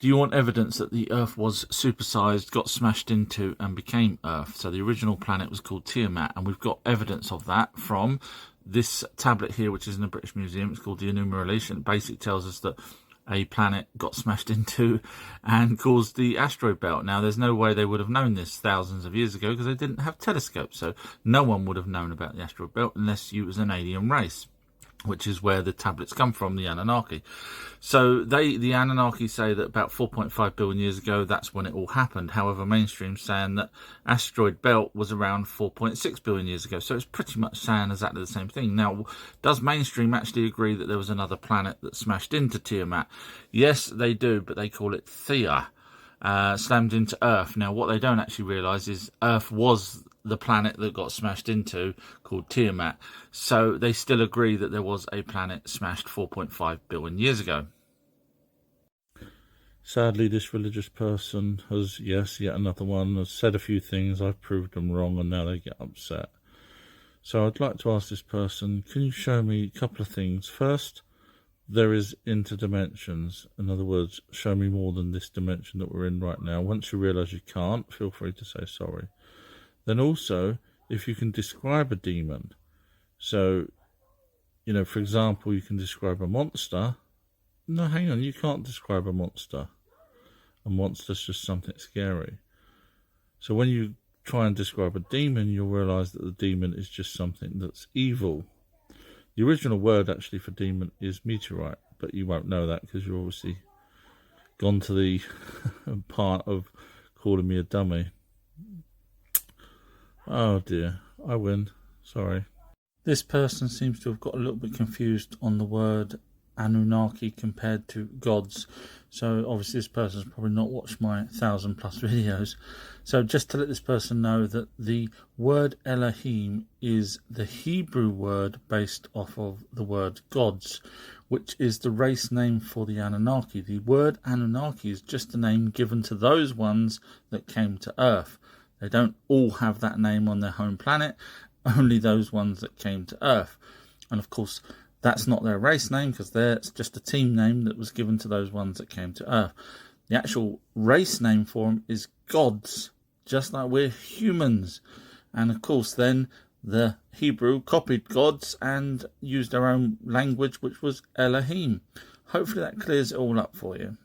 Do you want evidence that the Earth was supersized, got smashed into, and became Earth? So the original planet was called Tiamat, and we've got evidence of that from this tablet here, which is in the British Museum. It's called the enumeration. It basically tells us that a planet got smashed into and caused the asteroid belt. Now, there's no way they would have known this thousands of years ago because they didn't have telescopes. So no one would have known about the asteroid belt unless you was an alien race, which is where the tablets come from, the Anunnaki. So the Anunnaki say that about 4.5 billion years ago, that's when it all happened. However, mainstream saying that asteroid belt was around 4.6 billion years ago. So it's pretty much saying exactly the same thing. Now, does mainstream actually agree that there was another planet that smashed into Tiamat? Yes, they do, but they call it Theia. Slammed into Earth. Now, what they don't actually realise is Earth was the planet that got smashed into, called Tiamat. So they still agree that there was a planet smashed 4.5 billion years ago. Sadly, this religious person has, yes, yet another one, has said a few things. I've proved them wrong and now they get upset. So I'd like to ask this person, can you show me a couple of things? First, there is interdimensions. In other words, show me more than this dimension that we're in right now. Once you realise you can't, feel free to say sorry. Then also, if you can describe a demon. So, you know, for example, you can describe a monster. No, hang on, you can't describe a monster. A monster's just something scary. So when you try and describe a demon, you'll realise that the demon is just something that's evil. The original word actually for demon is meteorite, but you won't know that because you've obviously gone to the part of calling me a dummy. Oh dear, I win. Sorry. This person seems to have got a little bit confused on the word Anunnaki compared to gods. So obviously this person's probably not watched my 1,000+ videos. So just to let this person know that the word Elohim is the Hebrew word based off of the word gods, which is the race name for the Anunnaki. The word Anunnaki is just a name given to those ones that came to Earth. They don't all have that name on their home planet, only those ones that came to Earth. And of course, that's not their race name because it's just a team name that was given to those ones that came to Earth. The actual race name for them is gods, just like we're humans. And of course, then the Hebrew copied gods and used their own language, which was Elohim. Hopefully that clears it all up for you.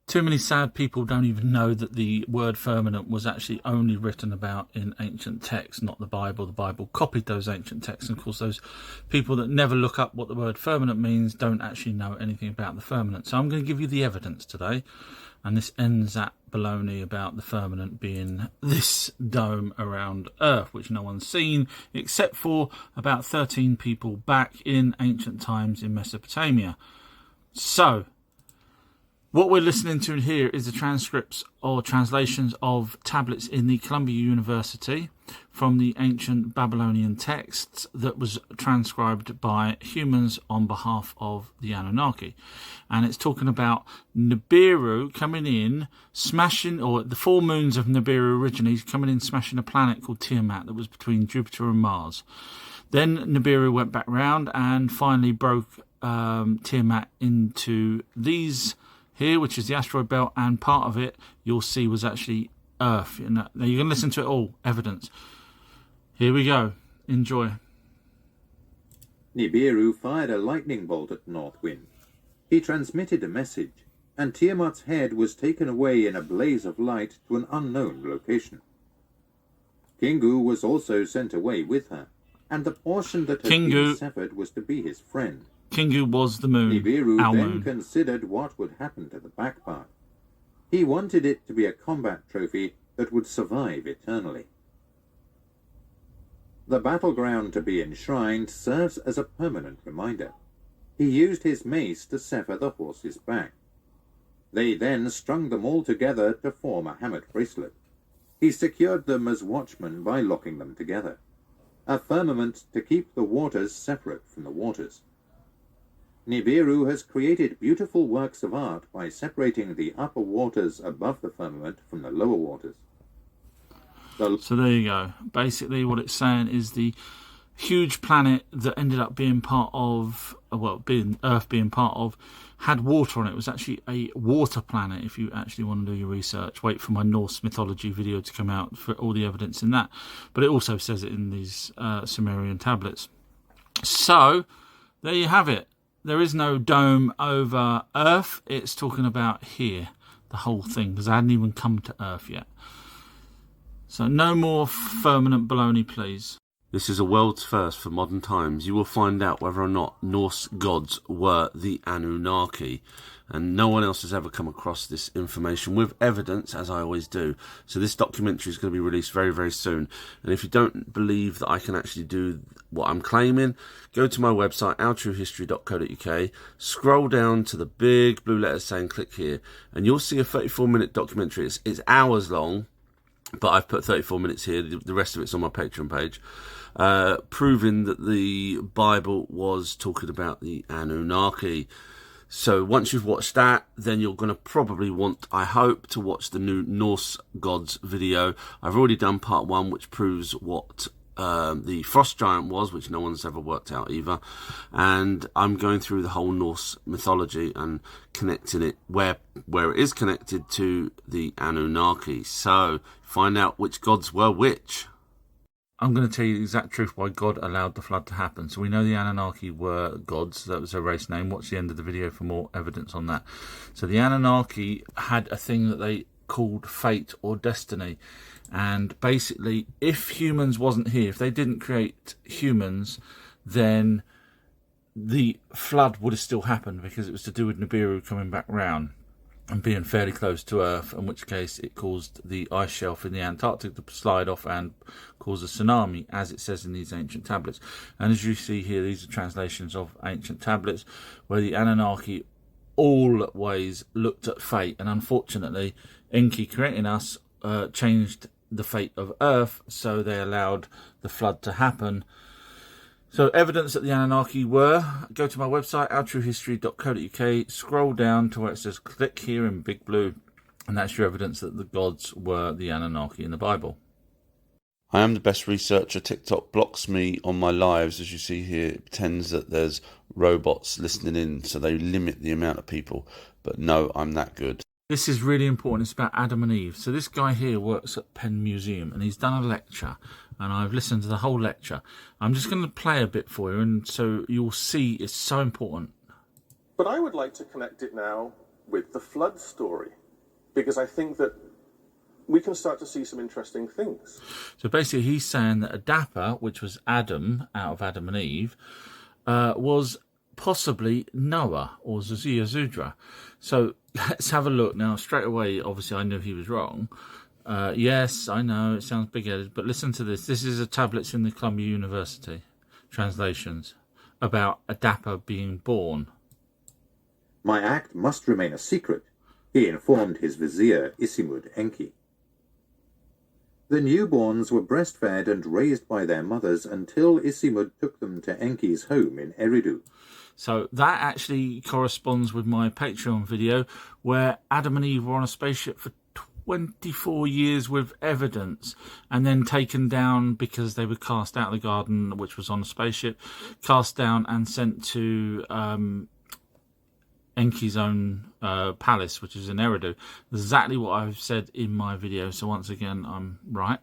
Too many sad people don't even know that the word firmament was actually only written about in ancient texts, not the Bible. The Bible copied those ancient texts. And of course, those people that never look up what the word firmament means don't actually know anything about the firmament. So I'm going to give you the evidence today. And this ends that baloney about the firmament being this dome around Earth, which no one's seen, except for about 13 people back in ancient times in Mesopotamia. So what we're listening to here is the transcripts or translations of tablets in the Columbia University from the ancient Babylonian texts that was transcribed by humans on behalf of the Anunnaki. And it's talking about Nibiru coming in, smashing, or the full moons of Nibiru originally coming in, smashing a planet called Tiamat that was between Jupiter and Mars. Then Nibiru went back round and finally broke Tiamat into these here, which is the asteroid belt, and part of it you'll see was actually Earth. Now you can listen to it all, evidence. Here we go. Enjoy. Nibiru fired a lightning bolt at North Wind. He transmitted a message, and Tiamat's head was taken away in a blaze of light to an unknown location. Kingu was also sent away with her, and the portion that had been severed was to be his friend. Kingu was the moon. Nibiru then considered what would happen to the back part. He wanted it to be a combat trophy that would survive eternally. The battleground to be enshrined serves as a permanent reminder. He used his mace to sever the horse's back. They then strung them all together to form a hammered bracelet. He secured them as watchmen by locking them together. A firmament to keep the waters separate from the waters. Nibiru has created beautiful works of art by separating the upper waters above the firmament from the lower waters. So there you go. Basically what it's saying is the huge planet that ended up being part of, well, Earth being part of, had water on it. It was actually a water planet, if you actually want to do your research. Wait for my Norse mythology video to come out for all the evidence in that. But it also says it in these Sumerian tablets. So, there you have it. There is no dome over Earth. It's talking about here, the whole thing, because I hadn't even come to Earth yet. So no more firmament baloney, please. This is a world's first for modern times. You will find out whether or not Norse gods were the Anunnaki. And no one else has ever come across this information with evidence, as I always do. So this documentary is going to be released very, very soon. And if you don't believe that I can actually do what I'm claiming, go to my website, ourtruehistory.co.uk, scroll down to the big blue letters saying click here, and you'll see a 34-minute documentary. It's hours long, but I've put 34 minutes here. The rest of it's on my Patreon page. Proving that the Bible was talking about the Anunnaki. So once you've watched that, then you're going to probably want, I hope, to watch the new Norse gods video. I've already done part 1, which proves what the frost giant was, which no one's ever worked out either. And I'm going through the whole Norse mythology and connecting it where it is connected to the Anunnaki. So find out which gods were which. I'm going to tell you the exact truth why God allowed the flood to happen. So we know the Anunnaki were gods. That was their race name. Watch the end of the video for more evidence on that. So the Anunnaki had a thing that they called fate or destiny. And basically, if humans wasn't here, if they didn't create humans, then the flood would have still happened, because it was to do with Nibiru coming back round and being fairly close to Earth, in which case it caused the ice shelf in the Antarctic to slide off and cause a tsunami, as it says in these ancient tablets. And as you see here, these are translations of ancient tablets where the Anunnaki always looked at fate, and unfortunately ENKI, creating us, changed the fate of Earth, so they allowed the flood to happen. So evidence that the Anunnaki were, go to my website, ourtruehistory.co.uk, scroll down to where it says click here in big blue, and that's your evidence that the gods were the Anunnaki in the Bible. I am the best researcher. TikTok blocks me on my lives. As you see here, it pretends that there's robots listening in, so they limit the amount of people. But no, I'm that good. This is really important. It's about Adam and Eve. So this guy here works at Penn Museum, and he's done a lecture, and I've listened to the whole lecture. I'm just going to play a bit for you, and so you'll see it's so important. But I would like to connect it now with the flood story, because I think that we can start to see some interesting things. So basically he's saying that Adapa, which was Adam, out of Adam and Eve, was possibly Noah or Zudra. So let's have a look. Now, straight away, obviously, I knew he was wrong. Yes, I know, it sounds big-headed, but listen to this. This is a tablets in the Columbia University translations about Adapa being born. My act must remain a secret, he informed his vizier Isimud Enki. The newborns were breastfed and raised by their mothers until Isimud took them to Enki's home in Eridu. So that actually corresponds with my Patreon video where Adam and Eve were on a spaceship for 24 years with evidence, and then taken down because they were cast out of the garden, which was on a spaceship, cast down and sent to Enki's own palace, which is in Eridu. Exactly what I've said in my video. So once again, I'm right.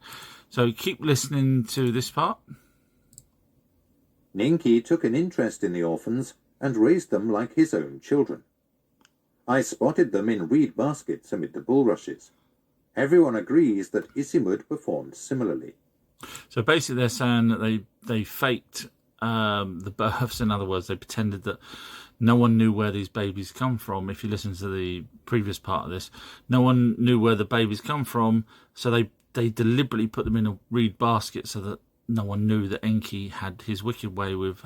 So keep listening to this part. Enki took an interest in the orphans and raised them like his own children. I spotted them in reed baskets amid the bulrushes. Everyone agrees that Isimud performed similarly. So basically they're saying that they faked the births. In other words, they pretended that no one knew where these babies come from. If you listen to the previous part of this, no one knew where the babies come from, so they deliberately put them in a reed basket so that no one knew that Enki had his wicked way with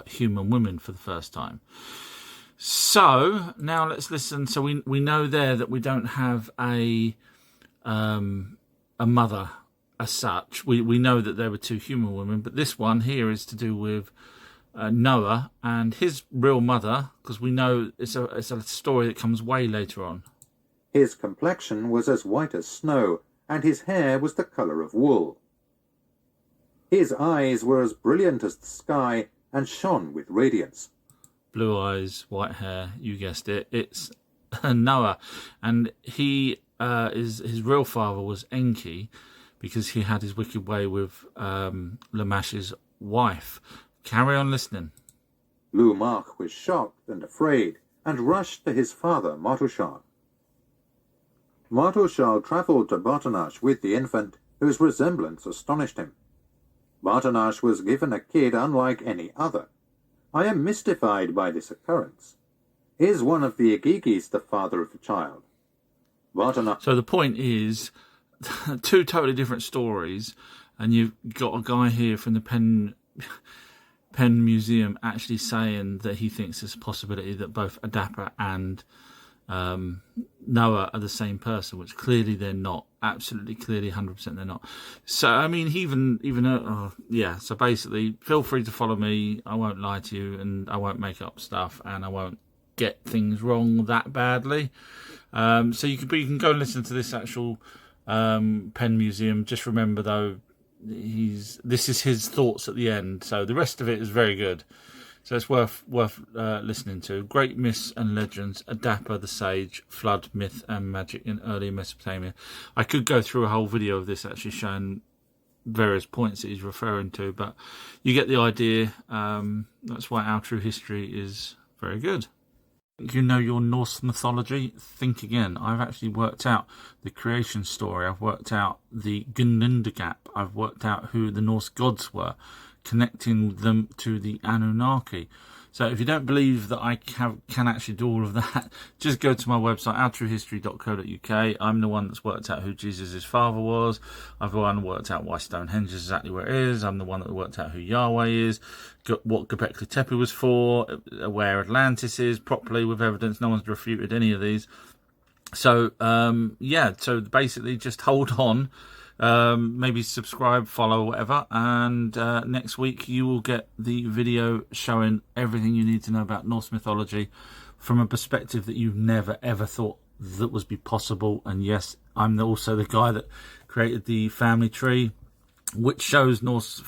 human women for the first time. So now let's listen. So we know there that we don't have a mother as such. We know that there were two human women, but this one here is to do with Noah and his real mother, because we know it's a story that comes way later on. His complexion was as white as snow, and his hair was the colour of wool. His eyes were as brilliant as the sky and shone with radiance. blue eyes, white hair, you guessed it, it's Noah. And he his real father was ENKI, because he had his wicked way with Lamash's wife. Carry on listening. Lumark was shocked and afraid, and rushed to his father, Matushal. Matushal travelled to Bartanash with the infant, whose resemblance astonished him. Bartanash was given a kid unlike any other. I am mystified by this occurrence. Is one of the Igigis the father of the child? Bartanash... So the point is, two totally different stories, and you've got a guy here from the Penn Museum actually saying that he thinks there's a possibility that both Adapa and Noah are the same person, which clearly they're not. Absolutely, clearly, 100% they're not. So, I mean, yeah. So basically, feel free to follow me. I won't lie to you, and I won't make up stuff, and I won't get things wrong that badly. So you can go and listen to this actual Penn Museum. Just remember, though, this is his thoughts at the end. So the rest of it is very good. So it's worth listening to. Great Myths and Legends, Adapa the Sage, Flood, Myth and Magic in Early Mesopotamia. I could go through a whole video of this actually showing various points that he's referring to, but you get the idea. That's why Our True History is very good. You know your Norse mythology? Think again. I've actually worked out the creation story. I've worked out the Gunundagap. I've worked out who the Norse gods were, connecting them to the Anunnaki. So if you don't believe that I can actually do all of that, just go to my website, ourtruehistory.co.uk. I'm the one that's worked out who Jesus' father was. I've the one worked out why Stonehenge is exactly where it is. I'm the one that worked out who Yahweh is, what Göbekli Tepe was for, where Atlantis is properly with evidence. No one's refuted any of these. So, yeah, so basically just hold on. Maybe subscribe, follow, whatever, and next week you will get the video showing everything you need to know about Norse mythology from a perspective that you've never ever thought that was be possible. And yes, I'm also the guy that created the family tree, which shows Norse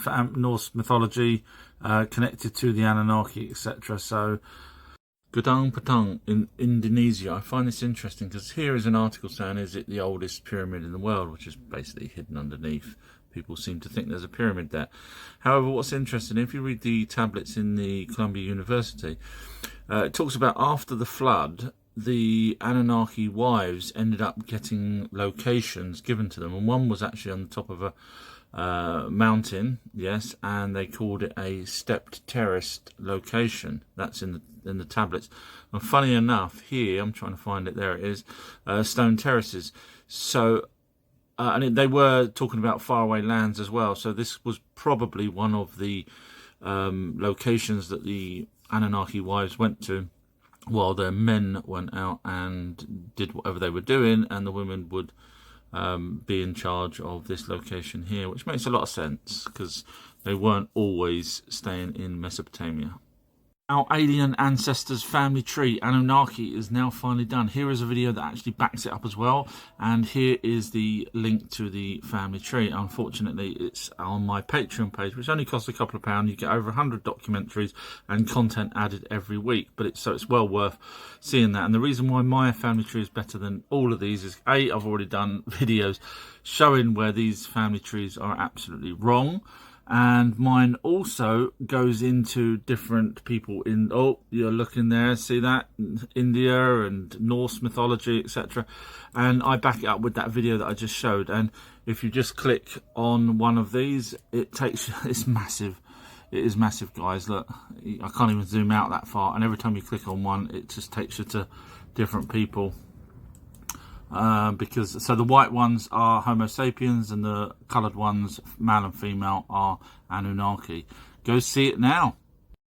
mythology connected to the Anunnaki, etc. So Gedang Patang in Indonesia. I find this interesting because here is an article saying, is it the oldest pyramid in the world, which is basically hidden underneath. People seem to think there's a pyramid there. However, what's interesting, if you read the tablets in the Columbia University, it talks about after the flood, the Anunnaki wives ended up getting locations given to them, and one was actually on the top of a mountain, yes, and they called it a stepped terraced location. That's in the tablets. And funny enough, here I'm trying to find it. There it is, stone terraces. So, and they were talking about faraway lands as well. So this was probably one of the locations that the Anunnaki wives went to, while their men went out and did whatever they were doing, and the women would be in charge of this location here, which makes a lot of sense because they weren't always staying in Mesopotamia. Our alien ancestors family tree, Anunnaki, is now finally done. Here is a video that actually backs it up as well, and here is the link to the family tree. Unfortunately, it's on my Patreon page, which only costs a couple of pounds. You get over 100 documentaries and content added every week, but it's well worth seeing that. And the reason why my family tree is better than all of these is, A, I've already done videos showing where these family trees are absolutely wrong. And mine also goes into different people in, oh, you're looking there, see that? India and Norse mythology, etc. And I back it up with that video that I just showed. And if you just click on one of these, it takes you, it's massive. It is massive, guys. Look, I can't even zoom out that far. And every time you click on one, it just takes you to different people. So the white ones are Homo sapiens and the coloured ones, male and female, are Anunnaki. Go see it now.